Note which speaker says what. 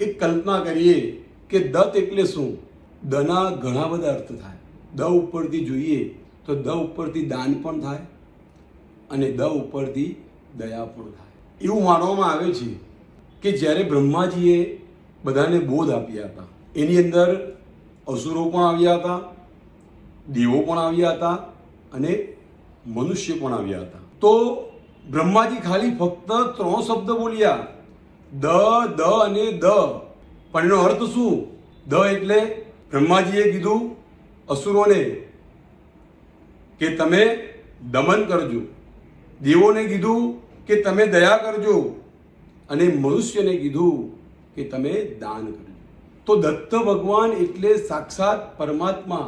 Speaker 1: એક કલ્પના કરીએ કે દત્ત એટલે શું? દના ઘણા બધા અર્થ થાય. દ ઉપરથી જોઈએ તો દ ઉપરથી દાન પણ થાય અને દ ઉપરથી દયા પણ થાય. એવું માનવામાં આવે છે કે જ્યારે બ્રહ્માજીએ બધાને બોધ આપ્યા હતા, એની અંદર અસુરો પણ આવ્યા હતા, દેવો પણ આવ્યા હતા અને મનુષ્ય પણ આવ્યા હતા. તો બ્રહ્માજી ખાલી ફક્ત 3 શબ્દ બોલ્યા, દ દ અને દ. પણ એનો અર્થ શું? દ એટલે બ્રહ્માજીએ કીધું અસુરોને કે તમે દમન કરજો, દેવોને કીધું કે તમે દયા કરજો અને મનુષ્યને કીધું કે તમે દાન કરજો. તો દત્ત ભગવાન એટલે સાક્ષાત પરમાત્મા,